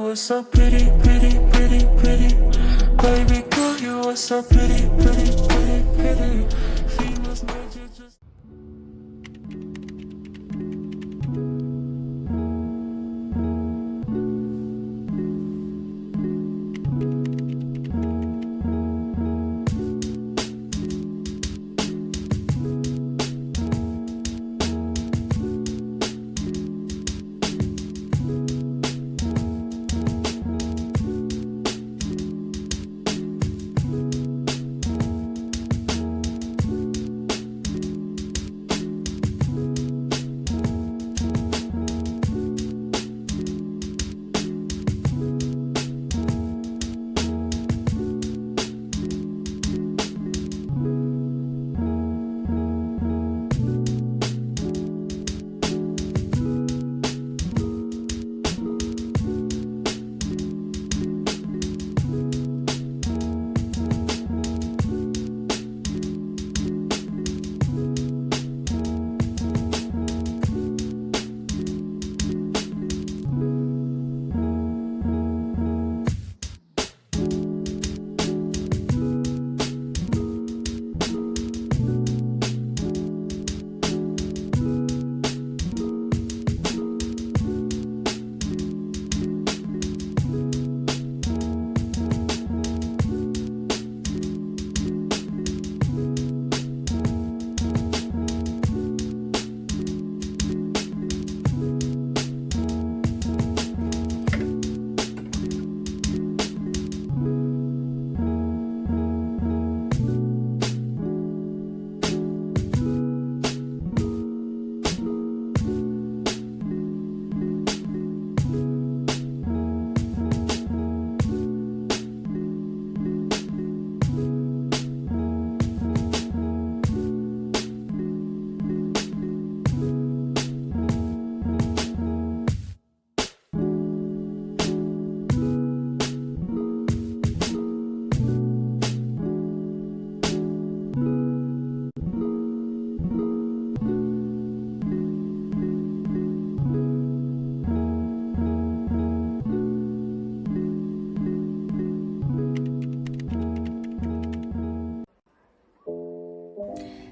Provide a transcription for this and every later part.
were so pretty, pretty, pretty, pretty. Baby girl, you were so pretty, pretty, pretty, pretty. Females made you just.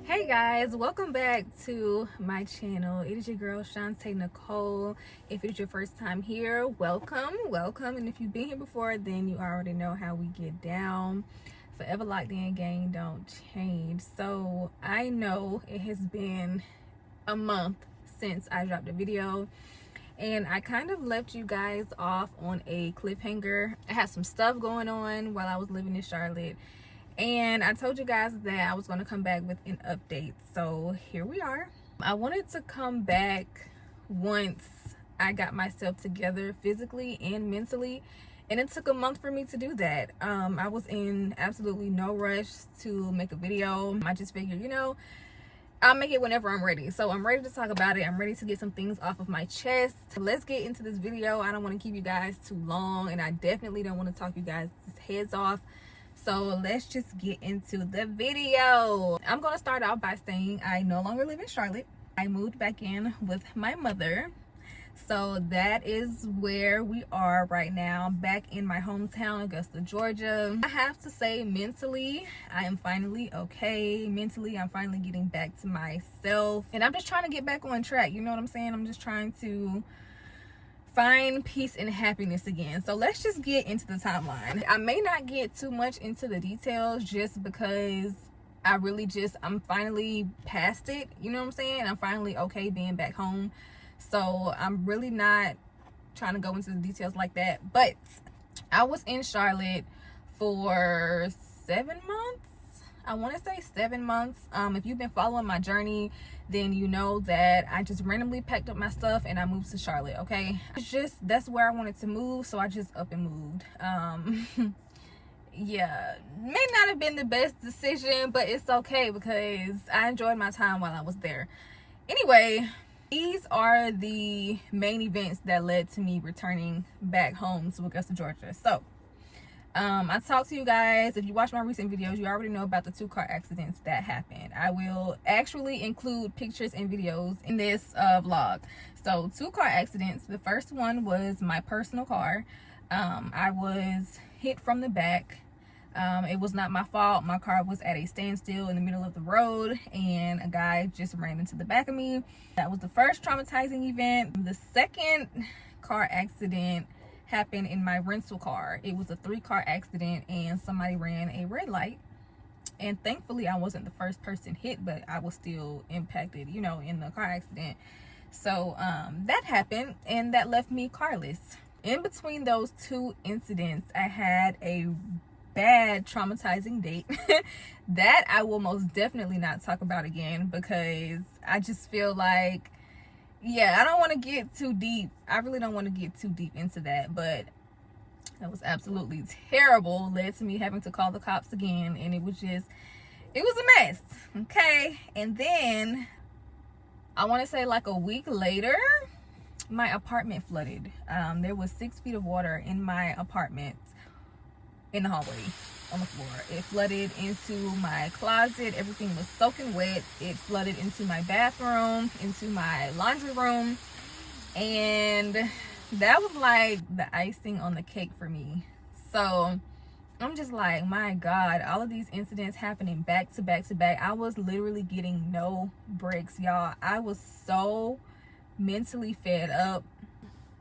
Hey guys, welcome back to my channel. It is your girl Shantae Nicole. If it's your first time here, welcome, and if you've been here before, then you already know how we get down. Forever locked in, gang, don't change. So I know it has been a month since I dropped a video, and I kind of left you guys off on a cliffhanger. I had some stuff going on while I was living in Charlotte, and I told you guys that I was going to come back with an update. So here we are. I wanted to come back once I got myself together physically and mentally, and it took a month for me to do that. I was in absolutely no rush to make a video. I just figured, you know, I'll make it whenever I'm ready. So I'm ready to talk about it. I'm ready to get some things off of my chest. Let's get into this video. I don't want to keep you guys too long, and I definitely don't want to talk you guys' heads off. So let's just get into the video. I'm going to start out by saying I no longer live in Charlotte. I moved back in with my mother. So that is where we are right now, back in my hometown, Augusta, Georgia. I have to say, mentally, I am finally okay. Mentally, I'm finally getting back to myself. And I'm just trying to get back on track. You know what I'm saying? I'm just trying to find peace and happiness again. So let's just get into the timeline. I may not get too much into the details just because I'm finally past it. You know what I'm saying? I'm finally okay being back home. So I'm really not trying to go into the details like that. But I was in Charlotte for 7 months. I want to say 7 months. If you've been following my journey, then you know that I just randomly packed up my stuff and I moved to Charlotte. Okay, that's where I wanted to move, so I just up and moved. Yeah, may not have been the best decision, but it's okay because I enjoyed my time while I was there. Anyway, these are the main events that led to me returning back home to Augusta, Georgia. So I talked to you guys. If you watch my recent videos, you already know about the 2 car accidents that happened. I will actually include pictures and videos in this vlog. So 2 car accidents. The first one was my personal car. I was hit from the back. It was not my fault. My car was at a standstill in the middle of the road and a guy just ran into the back of me. That was the first traumatizing event. The second car accident happened in my rental car. It was a 3-car accident and somebody ran a red light. And thankfully I wasn't the first person hit, but I was still impacted, you know, in the car accident. So that happened and that left me carless. In between those 2 incidents, I had a bad traumatizing date that I will most definitely not talk about again, because I just feel like, yeah, I don't want to get too deep. I really don't want to get too deep into that, but that was absolutely terrible. Led to me having to call the cops again, and it was a mess. Okay. And then I want to say like a week later, my apartment flooded. There was 6 feet of water in my apartment, in the hallway, on the floor. It flooded into my closet. Everything was soaking wet. It flooded into my bathroom, into my laundry room, and that was like the icing on the cake for me. So I'm just like, my God, all of these incidents happening back to back to back. I was literally getting no breaks, y'all. I was so mentally fed up.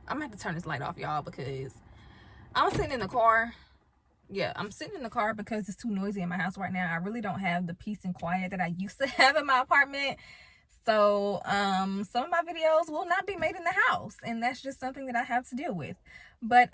I'm gonna have to turn this light off, y'all, because I'm sitting in the car. Yeah, I'm sitting in the car because it's too noisy in my house right now. I really don't have the peace and quiet that I used to have in my apartment. So some of my videos will not be made in the house, and that's just something that I have to deal with. But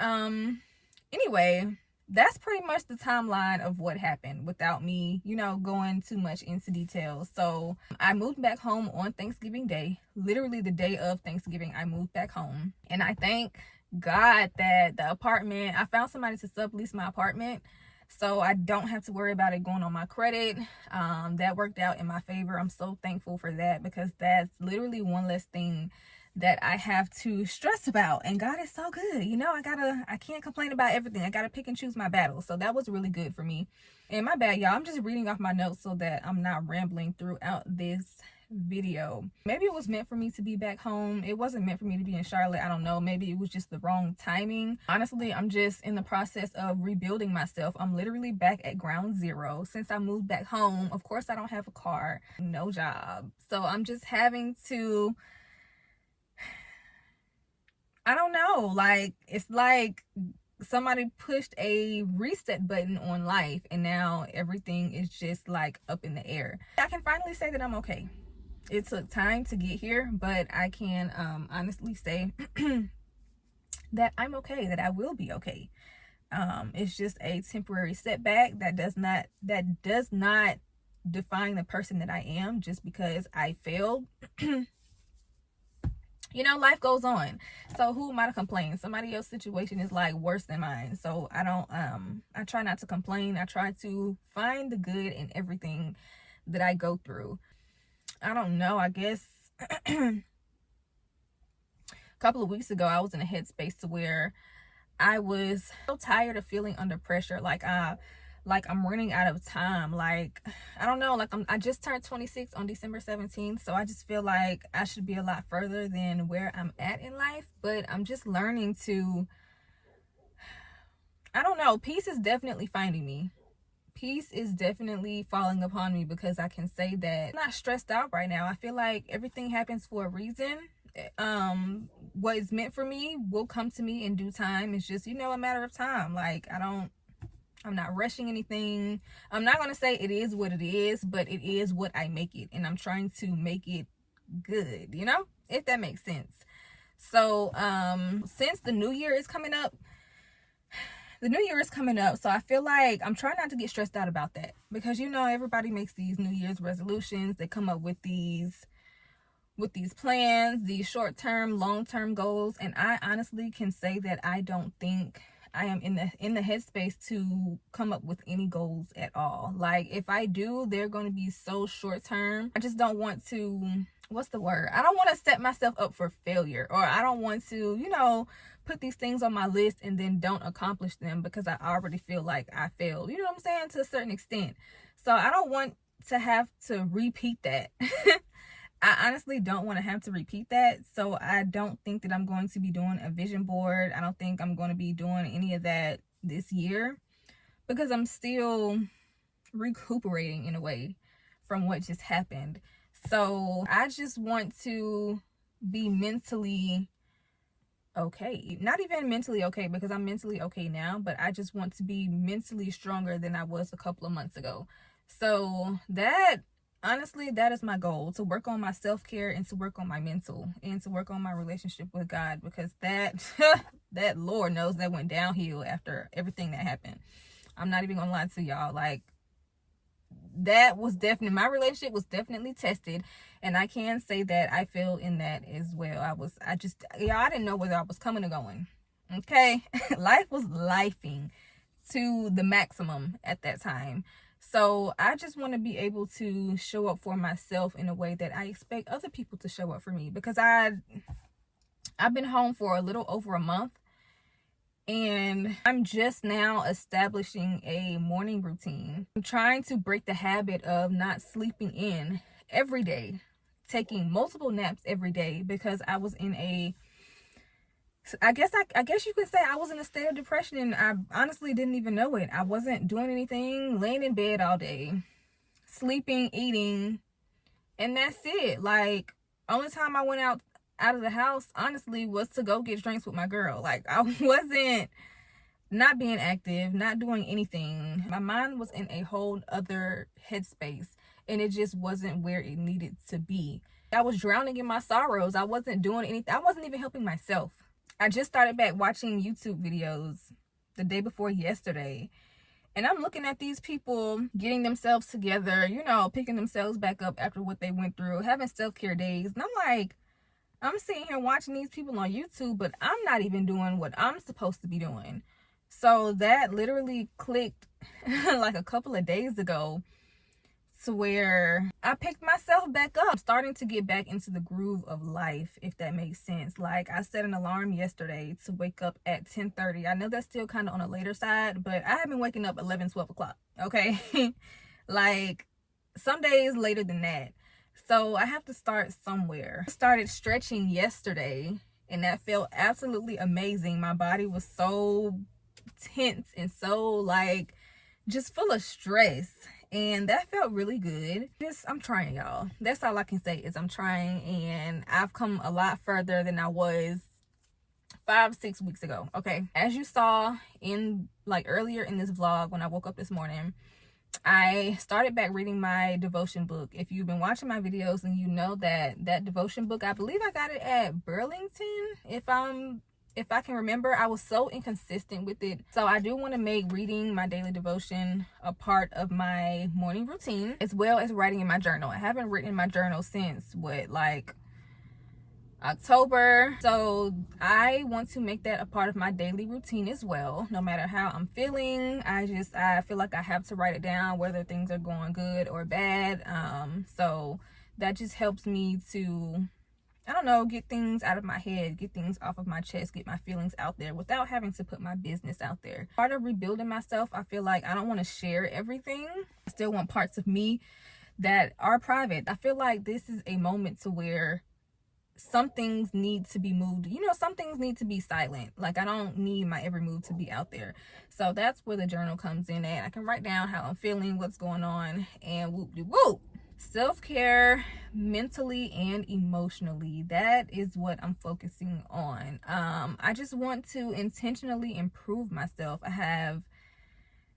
anyway, that's pretty much the timeline of what happened without me, you know, going too much into details. So I moved back home on Thanksgiving Day. Literally the day of Thanksgiving, I moved back home. And I thank God that the apartment, I found somebody to sublease my apartment, so I don't have to worry about it going on my credit. That worked out in my favor. I'm so thankful for that, because that's literally one less thing that I have to stress about. And God is so good. You know, I can't complain about everything. I gotta pick and choose my battles. So that was really good for me. And my bad, y'all, I'm just reading off my notes so that I'm not rambling throughout this video. Maybe it was meant for me to be back home. It wasn't meant for me to be in Charlotte. I don't know. Maybe it was just the wrong timing. Honestly, I'm just in the process of rebuilding myself. I'm literally back at ground zero since I moved back home. Of course, I don't have a car, no job. So I'm just having to, I don't know, like, it's like somebody pushed a reset button on life and now everything is just like up in the air. I can finally say that I'm okay. It took time to get here, but I can honestly say that I'm okay, that I will be okay. It's just a temporary setback that does not define the person that I am just because I failed. You know, life goes on. So who am I to complain? Somebody else's situation is like worse than mine. So I don't I try not to complain. I try to find the good in everything that I go through. I don't know, I guess a couple of weeks ago I was in a headspace to where I was so tired of feeling under pressure, like I'm running out of time. Like, I don't know, like I just turned 26 on December 17th, so I just feel like I should be a lot further than where I'm at in life. But I'm just learning to, I don't know, peace is definitely finding me. Peace is definitely falling upon me, because I can say that I'm not stressed out right now. I feel like everything happens for a reason. What is meant for me will come to me in due time. It's just, you know, a matter of time. Like, I'm not rushing anything. I'm not going to say it is what it is, but it is what I make it. And I'm trying to make it good, you know, if that makes sense. So, since the new year is coming up, so I feel like I'm trying not to get stressed out about that, because, you know, everybody makes these New Year's resolutions. They come up with these plans, these short-term, long-term goals. And I honestly can say that I don't think I am in the headspace to come up with any goals at all. Like, if I do, they're going to be so short-term. I just don't want to, what's the word? I don't want to set myself up for failure, or I don't want to, you know, put these things on my list and then don't accomplish them because I already feel like I failed. You know what I'm saying? To a certain extent. So I don't want to have to repeat that. I honestly don't want to have to repeat that. So I don't think that I'm going to be doing a vision board. I don't think I'm going to be doing any of that this year because I'm still recuperating in a way from what just happened. So I just want to be mentally okay. Not even mentally okay because I'm mentally okay now, but I just want to be mentally stronger than I was a couple of months ago. So that, honestly, that is my goal, to work on my self-care and to work on my mental and to work on my relationship with God, because that that Lord knows that went downhill after everything that happened. I'm not even gonna lie to y'all. Like, that was definitely, my relationship was definitely tested, and I can say that I feel in that as well. I didn't know whether I was coming or going. Okay. Life was lifing to the maximum at that time. So I just want to be able to show up for myself in a way that I expect other people to show up for me, because I've been home for a little over a month, and I'm just now establishing a morning routine. I'm trying to break the habit of not sleeping in every day, taking multiple naps every day, because I was in a, I guess you could say I was in a state of depression, and I honestly didn't even know it. I wasn't doing anything, laying in bed all day, sleeping, eating, and that's it. Like, only time I went out of the house, honestly, was to go get drinks with my girl. Like, I wasn't not being active, not doing anything. My mind was in a whole other headspace, and it just wasn't where it needed to be. I was drowning in my sorrows. I wasn't doing anything. I wasn't even helping myself. I just started back watching YouTube videos the day before yesterday, and I'm looking at these people getting themselves together, picking themselves back up after what they went through, having self-care days. And I'm like, I'm sitting here watching these people on YouTube, but I'm not even doing what I'm supposed to be doing. So that literally clicked like a couple of days ago, to where I picked myself back up, starting to get back into the groove of life, if that makes sense. Like, I set an alarm yesterday to wake up at 10:30. I know that's still kind of on the later side, but I have been waking up 11, 12 o'clock, okay? Like, some days later than that. So I have to start somewhere. I started stretching yesterday, and that felt absolutely amazing. My body was so tense and so, like, just full of stress, and that felt really good. I'm trying, y'all. That's all I can say, is I'm trying, and I've come a lot further than I was 5-6 weeks ago. Okay, as you saw in, like, earlier in this vlog, when I woke up this morning, I started back reading my devotion book. If you've been watching my videos, and you know that devotion book, I believe I got it at Burlington, if I can remember. I was so inconsistent with it. So I do want to make reading my daily devotion a part of my morning routine, as well as writing in my journal. I haven't written in my journal since like October. So I want to make that a part of my daily routine as well. No matter how I'm feeling, I feel like I have to write it down, whether things are going good or bad. So that just helps me to, I don't know, get things out of my head, get things off of my chest, get my feelings out there without having to put my business out there. Part of rebuilding myself, I feel like I don't want to share everything. I still want parts of me that are private. I feel like this is a moment to where some things need to be moved. Some things need to be silent. Like, I don't need my every move to be out there. So that's where the journal comes in at. I can write down how I'm feeling, what's going on, and whoop-de-whoop. Self-care, mentally and emotionally, that is what I'm focusing on. I just want to intentionally improve myself. I have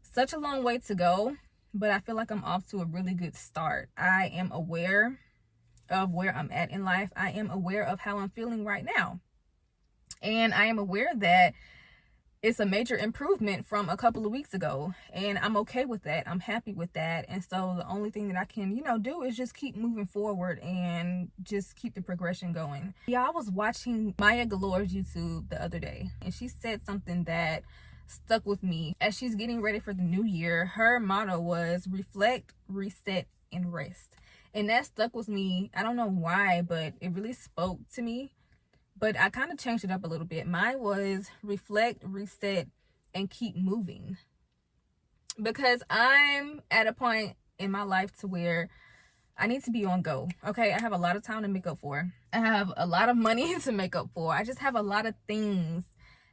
such a long way to go, but I feel like I'm off to a really good start. I am aware of where I'm at in life. I am aware of how I'm feeling right now, and I am aware that it's a major improvement from a couple of weeks ago, and I'm okay with that. I'm happy with that. And so the only thing that I can, do is just keep moving forward and just keep the progression going. Yeah, I was watching Maya Galore's YouTube the other day, and she said something that stuck with me. As she's getting ready for the new year, her motto was reflect, reset, and rest. And that stuck with me. I don't know why, but it really spoke to me. But I kind of changed it up a little bit. Mine was reflect, reset, and keep moving. Because I'm at a point in my life to where I need to be on go. Okay, I have a lot of time to make up for. I have a lot of money to make up for. I just have a lot of things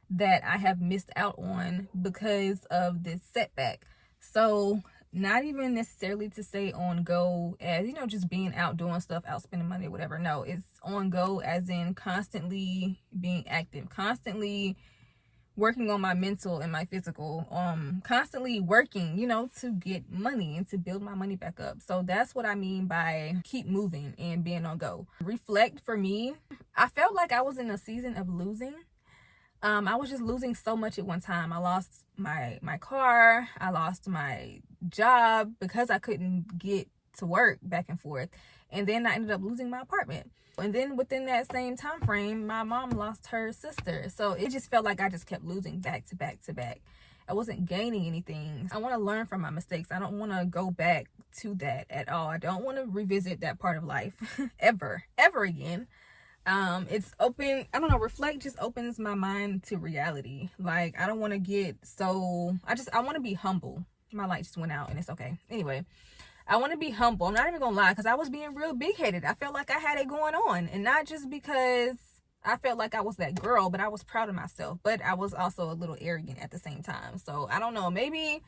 that I have missed out on because of this setback. So not even necessarily to say on go as, you know, just being out doing stuff, out spending money or whatever. No, it's on go as in constantly being active, constantly working on my mental and my physical, constantly working, you know, to get money and to build my money back up. So that's what I mean by keep moving and being on go. Reflect for me, I felt like I was in a season of losing. I was just losing so much at one time. I lost my car. I lost my job because I couldn't get to work back and forth. And then I ended up losing my apartment. And then within that same time frame, my mom lost her sister. So it just felt like I just kept losing back to back to back. I wasn't gaining anything. I want to learn from my mistakes. I don't want to go back to that at all. I don't want to revisit that part of life ever again. It's open, I don't know, reflect just opens my mind to reality. Like, I don't want to get so, I want to be humble. My light just went out and it's okay. Anyway, I want to be humble. I'm not even gonna lie, because I was being real big-headed. I felt like I had it going on, and not just because I felt like I was that girl, but I was proud of myself. But I was also a little arrogant at the same time. So I don't know, maybe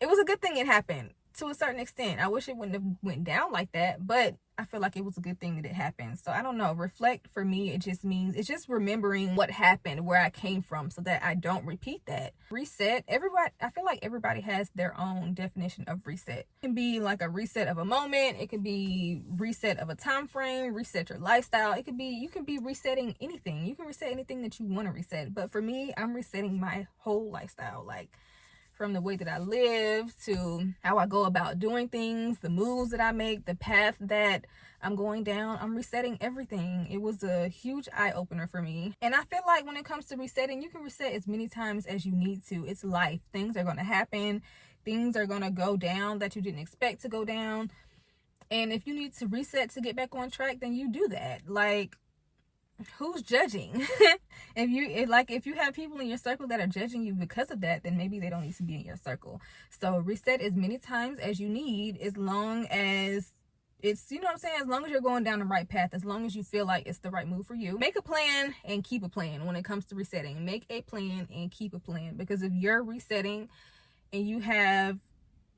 it was a good thing it happened to a certain extent. I wish it wouldn't have went down like that, but I feel like it was a good thing that it happened. So I don't know, reflect for me, it just means, it's just remembering what happened, where I came from, so that I don't repeat that. Reset, everybody, I feel like everybody has their own definition of reset. It can be like a reset of a moment, it could be reset of a time frame, reset your lifestyle. It could be, you can be resetting anything. You can reset anything that you want to reset. But for me, I'm resetting my whole lifestyle, like from the way that I live to how I go about doing things, the moves that I make, the path that I'm going down. I'm resetting everything. It was a huge eye-opener for me. And I feel like when it comes to resetting, you can reset as many times as you need to. It's life. Things are going to happen. Things are going to go down that you didn't expect to go down. And if you need to reset to get back on track, then you do that. Like, who's judging? if you have people in your circle that are judging you because of that, then maybe they don't need to be in your circle. So reset as many times as you need, as long as it's, you know what I'm saying, as long as you're going down the right path, as long as you feel like it's the right move for you. Make a plan and keep a plan. When it comes to resetting, make a plan and keep a plan, because if you're resetting and you have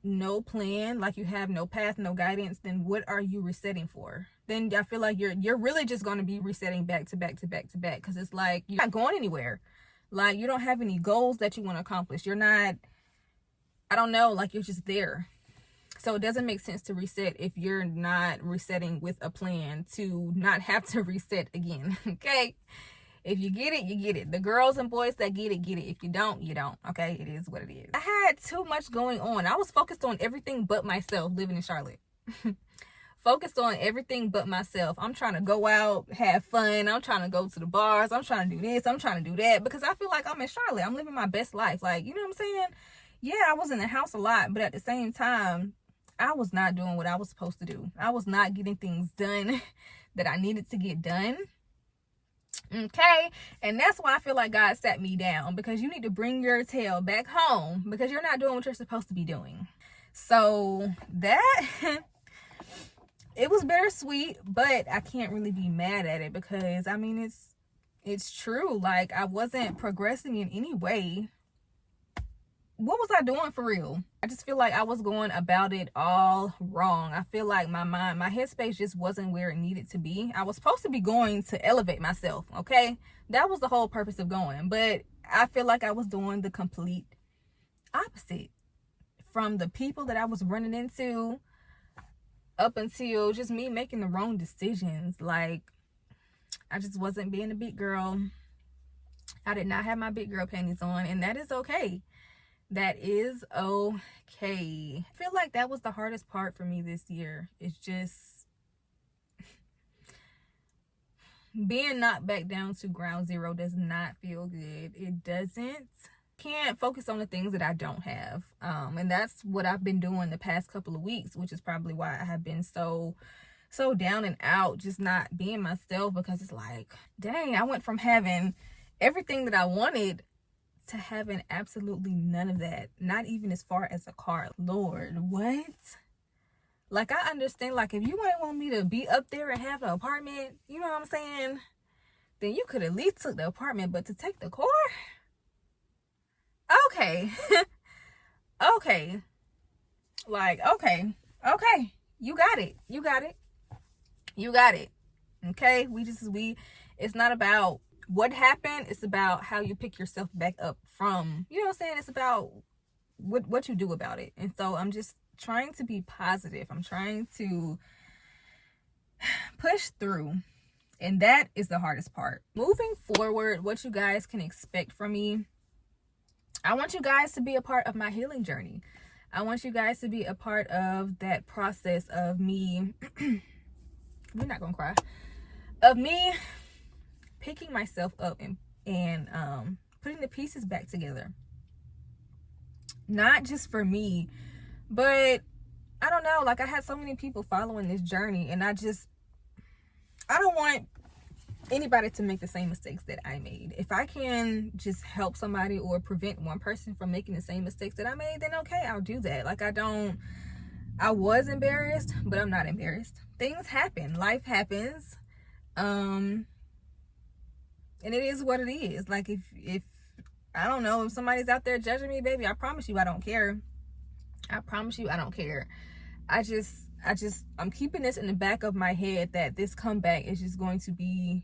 no plan, like you have no path, no guidance, then what are you resetting for? Then I feel like you're really just going to be resetting back to back to back to back, because it's like you're not going anywhere. Like, you don't have any goals that you want to accomplish. You're not, I don't know, like you're just there. So it doesn't make sense to reset if you're not resetting with a plan to not have to reset again. Okay, if you get it, you get it. The girls and boys that get it, get it. If you don't, you don't. Okay, it is what it is. I had too much going on. I was focused on everything but myself living in Charlotte. Focused on everything but myself. I'm trying to go out, have fun. I'm trying to go to the bars. I'm trying to do this. I'm trying to do that, because I feel like I'm in Charlotte. I'm living my best life. Like, you know what I'm saying? Yeah, I was in the house a lot, but at the same time, I was not doing what I was supposed to do. I was not getting things done that I needed to get done. Okay, and that's why I feel like God sat me down, because you need to bring your tail back home, because you're not doing what you're supposed to be doing. So that it was bittersweet, but I can't really be mad at it, because I mean, it's true. Like, I wasn't progressing in any way. What was I doing for real? I just feel like I was going about it all wrong. I feel like my mind, my headspace just wasn't where it needed to be. I was supposed to be going to elevate myself, okay? That was the whole purpose of going. But I feel like I was doing the complete opposite. From the people that I was running into up until just me making the wrong decisions. Like, I just wasn't being a big girl. I did not have my big girl panties on, and that is okay. That is okay. I feel like that was the hardest part for me this year. It's just being knocked back down to ground zero does not feel good. It doesn't. Can't focus on the things that I don't have. And that's what I've been doing the past couple of weeks, which is probably why I have been so down and out, just not being myself, because it's like, dang, I went from having everything that I wanted to having absolutely none of that. Not even as far as a car. Lord, what? Like, I understand, like, if you ain't want me to be up there and have the apartment, you know what I'm saying, then you could at least took the apartment. But to take the car, okay. Okay, like, okay, you got it, okay. It's not about what happened, it's about how you pick yourself back up from, you know what I'm saying, it's about what you do about it. And so I'm just trying to be positive, I'm trying to push through, and that is the hardest part. Moving forward, what you guys can expect from me, I want you guys to be a part of my healing journey. I want you guys to be a part of that process of me we're not gonna cry, of me picking myself up and putting the pieces back together. Not just for me, but I don't know, like, I had so many people following this journey, and I don't want anybody to make the same mistakes that I made. If I can just help somebody or prevent one person from making the same mistakes that I made, then okay, I'll do that. Like, I was embarrassed, but I'm not embarrassed. Things happen, life happens, and it is what it is. Like, if I don't know, if somebody's out there judging me, baby, I promise you I don't care. I promise you I don't care. I'm keeping this in the back of my head that this comeback is just going to be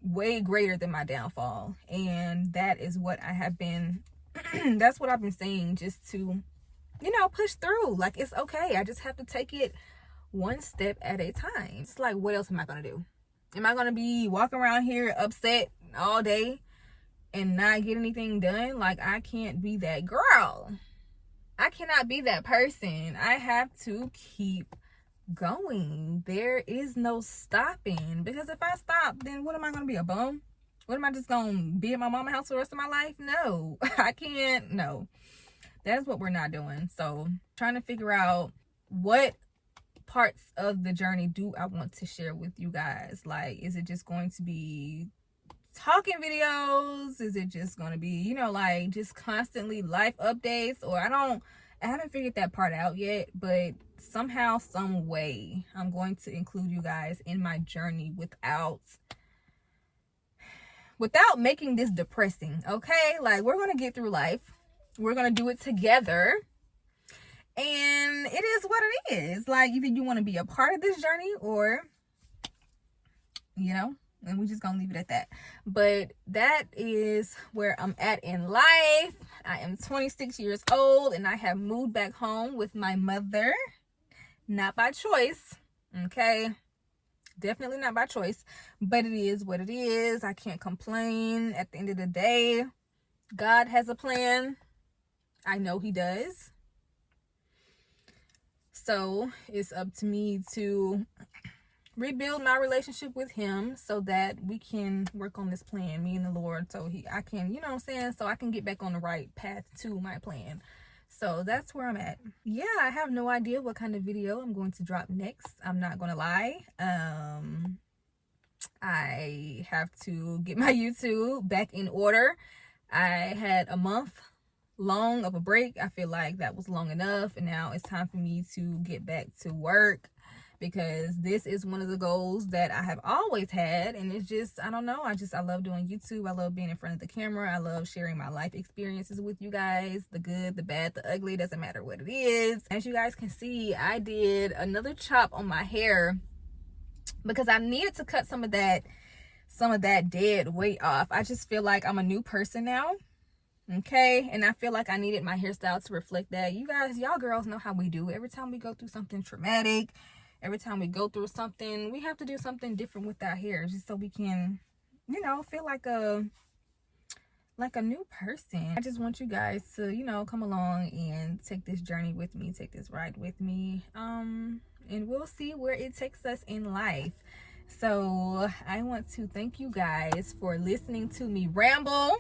way greater than my downfall. And that is what I have been that's what I've been saying, just to, you know, push through. Like, it's okay, I just have to take it one step at a time. It's like, what else am I gonna do? Am I gonna be walking around here upset all day and not get anything done? Like, I can't be that girl. I cannot be that person. I have to keep going. There is no stopping, because if I stop, then what am I going to be, a bum? What am I, just going to be at my mama's house for the rest of my life? No, I can't. No, that's what we're not doing. So trying to figure out what parts of the journey do I want to share with you guys. Like, is it just going to be talking videos? Is it just going to be, you know, like, just constantly life updates? Or I haven't figured that part out yet, but somehow, some way, I'm going to include you guys in my journey without making this depressing. Okay, like, we're going to get through life, we're going to do it together, and it is what it is. Like, either you want to be a part of this journey, or, you know, and we're just gonna leave it at that. But that is where I'm at in life. I am 26 years old, and I have moved back home with my mother. Not by choice, okay? Definitely not by choice, but it is what it is. I can't complain. At the end of the day, God has a plan. I know he does. So it's up to me to rebuild my relationship with him so that we can work on this plan, me and the Lord, so I can, you know what I'm saying, so I can get back on the right path to my plan. So that's where I'm at. Yeah, I have no idea what kind of video I'm going to drop next. I'm not gonna lie. I have to get my YouTube back in order. I had a month long of a break. I feel like that was long enough, and now it's time for me to get back to work, because this is one of the goals that I have always had. And it's just, I don't know, I love doing YouTube. I love being in front of the camera. I love sharing my life experiences with you guys, the good, the bad, the ugly, doesn't matter what it is. As you guys can see, I did another chop on my hair because I needed to cut some of that dead weight off. I just feel like I'm a new person now. Okay, and I feel like I needed my hairstyle to reflect that. You guys, y'all girls know how we do. Every time we go through something traumatic, every time we go through something, we have to do something different with our hair, just so we can, you know, feel like a new person. I just want you guys to, you know, come along and take this journey with me, take this ride with me, and we'll see where it takes us in life. So I want to thank you guys for listening to me ramble.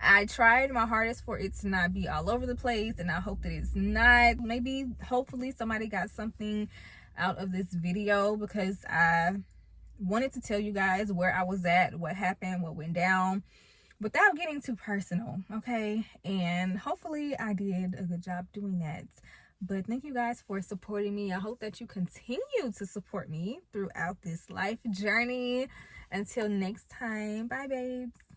I tried my hardest for it to not be all over the place, and I hope that it's not. Maybe, hopefully, somebody got something out of this video, because I wanted to tell you guys where I was at, what happened, what went down, without getting too personal, okay? And hopefully I did a good job doing that. But thank you guys for supporting me. I hope that you continue to support me throughout this life journey. Until next time, bye babes.